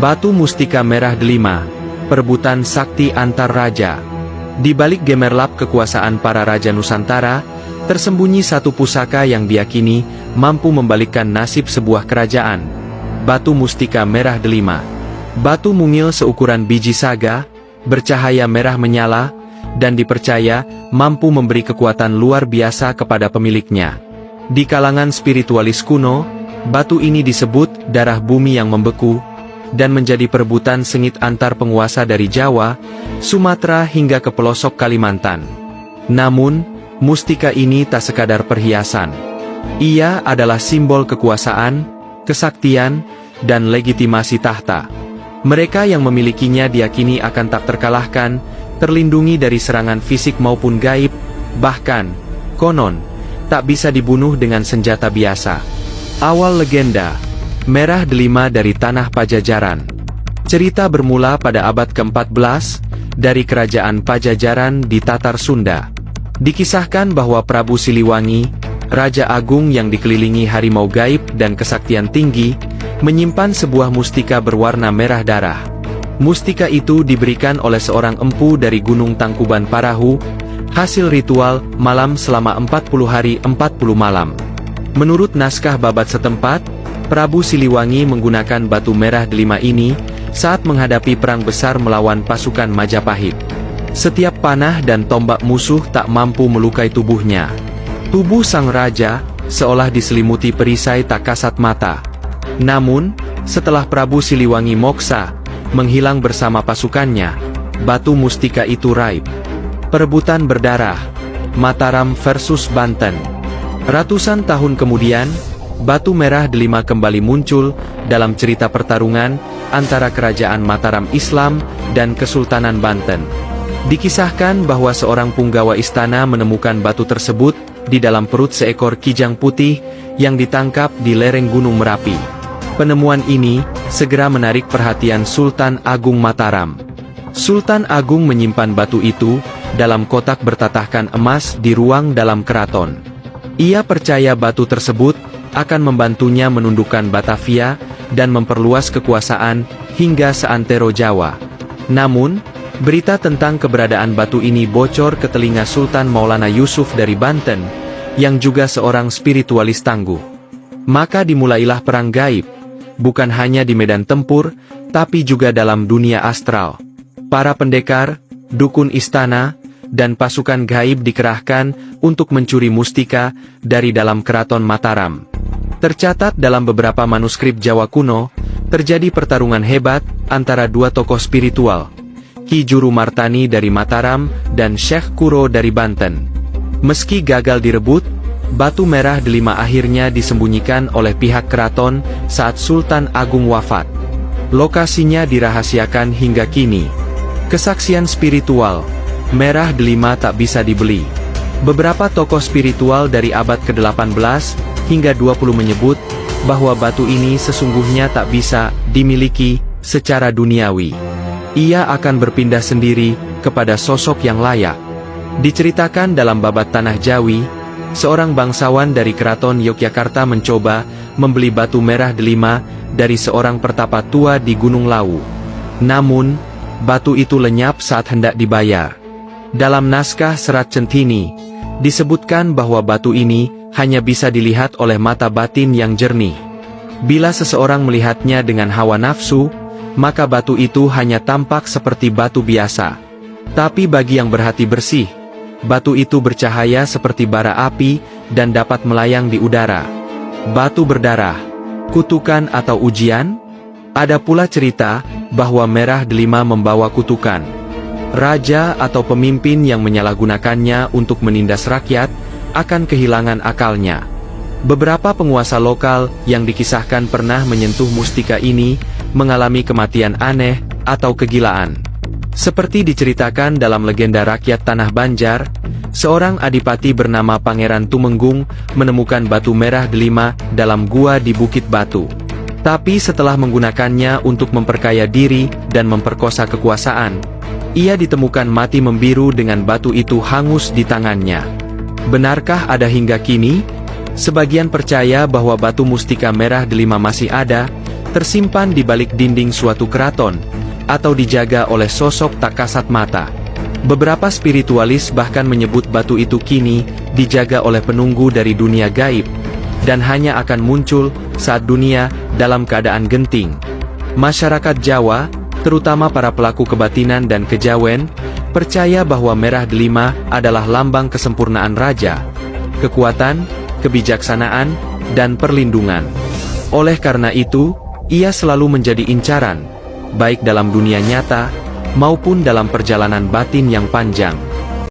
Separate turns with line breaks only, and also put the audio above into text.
Batu mustika merah delima, perebutan sakti antar raja. Di balik gemerlap kekuasaan para raja Nusantara, tersembunyi satu pusaka yang diyakini mampu membalikkan nasib sebuah kerajaan. Batu mustika merah delima. Batu mungil seukuran biji saga, bercahaya merah menyala, dan dipercaya mampu memberi kekuatan luar biasa kepada pemiliknya. Di kalangan spiritualis kuno, batu ini disebut darah bumi yang membeku, dan menjadi perebutan sengit antar penguasa dari Jawa, Sumatera hingga ke pelosok Kalimantan. Namun, mustika ini tak sekadar perhiasan. Ia adalah simbol kekuasaan, kesaktian, dan legitimasi tahta. Mereka yang memilikinya diyakini akan tak terkalahkan, terlindungi dari serangan fisik maupun gaib, bahkan, konon, tak bisa dibunuh dengan senjata biasa. Awal legenda merah delima dari tanah Pajajaran. Cerita bermula pada abad ke-14, dari kerajaan Pajajaran di Tatar Sunda. Dikisahkan bahwa Prabu Siliwangi, Raja Agung yang dikelilingi harimau gaib dan kesaktian tinggi, menyimpan sebuah mustika berwarna merah darah. Mustika itu diberikan oleh seorang empu dari Gunung Tangkuban Parahu, hasil ritual malam selama 40 hari 40 malam. Menurut naskah babat setempat, Prabu Siliwangi menggunakan batu merah delima ini saat menghadapi perang besar melawan pasukan Majapahit. Setiap panah dan tombak musuh tak mampu melukai tubuhnya. Tubuh sang raja seolah diselimuti perisai tak kasat mata. Namun, setelah Prabu Siliwangi moksa, menghilang bersama pasukannya, batu mustika itu raib. Perebutan berdarah. Mataram versus Banten. Ratusan tahun kemudian, batu merah delima kembali muncul dalam cerita pertarungan antara kerajaan Mataram Islam dan Kesultanan Banten. Dikisahkan bahwa seorang punggawa istana menemukan batu tersebut di dalam perut seekor kijang putih yang ditangkap di lereng Gunung Merapi. Penemuan ini segera menarik perhatian Sultan Agung Mataram. Sultan Agung menyimpan batu itu dalam kotak bertatahkan emas di ruang dalam keraton. Ia percaya batu tersebut akan membantunya menundukkan Batavia dan memperluas kekuasaan hingga seantero Jawa. Namun, berita tentang keberadaan batu ini bocor ke telinga Sultan Maulana Yusuf dari Banten, yang juga seorang spiritualis tangguh. Maka dimulailah perang gaib, bukan hanya di medan tempur, tapi juga dalam dunia astral. Para pendekar, dukun istana, dan pasukan gaib dikerahkan untuk mencuri mustika dari dalam keraton Mataram. Tercatat dalam beberapa manuskrip Jawa kuno, terjadi pertarungan hebat antara dua tokoh spiritual, Ki Juru Martani dari Mataram dan Syekh Kuro dari Banten. Meski gagal direbut, batu merah delima akhirnya disembunyikan oleh pihak keraton saat Sultan Agung wafat. Lokasinya dirahasiakan hingga kini. Kesaksian spiritual, merah delima tak bisa dibeli. Beberapa tokoh spiritual dari abad ke-18 hingga 20 menyebut bahwa batu ini sesungguhnya tak bisa dimiliki secara duniawi. Ia akan berpindah sendiri kepada sosok yang layak. Diceritakan dalam babat Tanah Jawi, seorang bangsawan dari keraton Yogyakarta mencoba membeli batu merah delima dari seorang pertapa tua di Gunung Lawu. Namun, batu itu lenyap saat hendak dibayar. Dalam naskah Serat Centhini, disebutkan bahwa batu ini hanya bisa dilihat oleh mata batin yang jernih. Bila seseorang melihatnya dengan hawa nafsu, maka batu itu hanya tampak seperti batu biasa. Tapi bagi yang berhati bersih, batu itu bercahaya seperti bara api dan dapat melayang di udara. Batu berdarah, kutukan atau ujian? Ada pula cerita bahwa merah delima membawa kutukan. Raja atau pemimpin yang menyalahgunakannya untuk menindas rakyat akan kehilangan akalnya. Beberapa penguasa lokal yang dikisahkan pernah menyentuh mustika ini mengalami kematian aneh atau kegilaan. Seperti diceritakan dalam legenda rakyat Tanah Banjar, seorang adipati bernama Pangeran Tumenggung menemukan batu merah delima dalam gua di Bukit Batu. Tapi setelah menggunakannya untuk memperkaya diri dan memperkosa kekuasaan, ia ditemukan mati membiru dengan batu itu hangus di tangannya. Benarkah ada hingga kini? Sebagian percaya bahwa batu mustika merah delima masih ada, tersimpan di balik dinding suatu keraton, atau dijaga oleh sosok tak kasat mata. Beberapa spiritualis bahkan menyebut batu itu kini dijaga oleh penunggu dari dunia gaib, dan hanya akan muncul saat dunia dalam keadaan genting. Masyarakat Jawa, terutama para pelaku kebatinan dan kejawen, percaya bahwa merah delima adalah lambang kesempurnaan raja, kekuatan, kebijaksanaan, dan perlindungan. Oleh karena itu, ia selalu menjadi incaran, baik dalam dunia nyata, maupun dalam perjalanan batin yang panjang.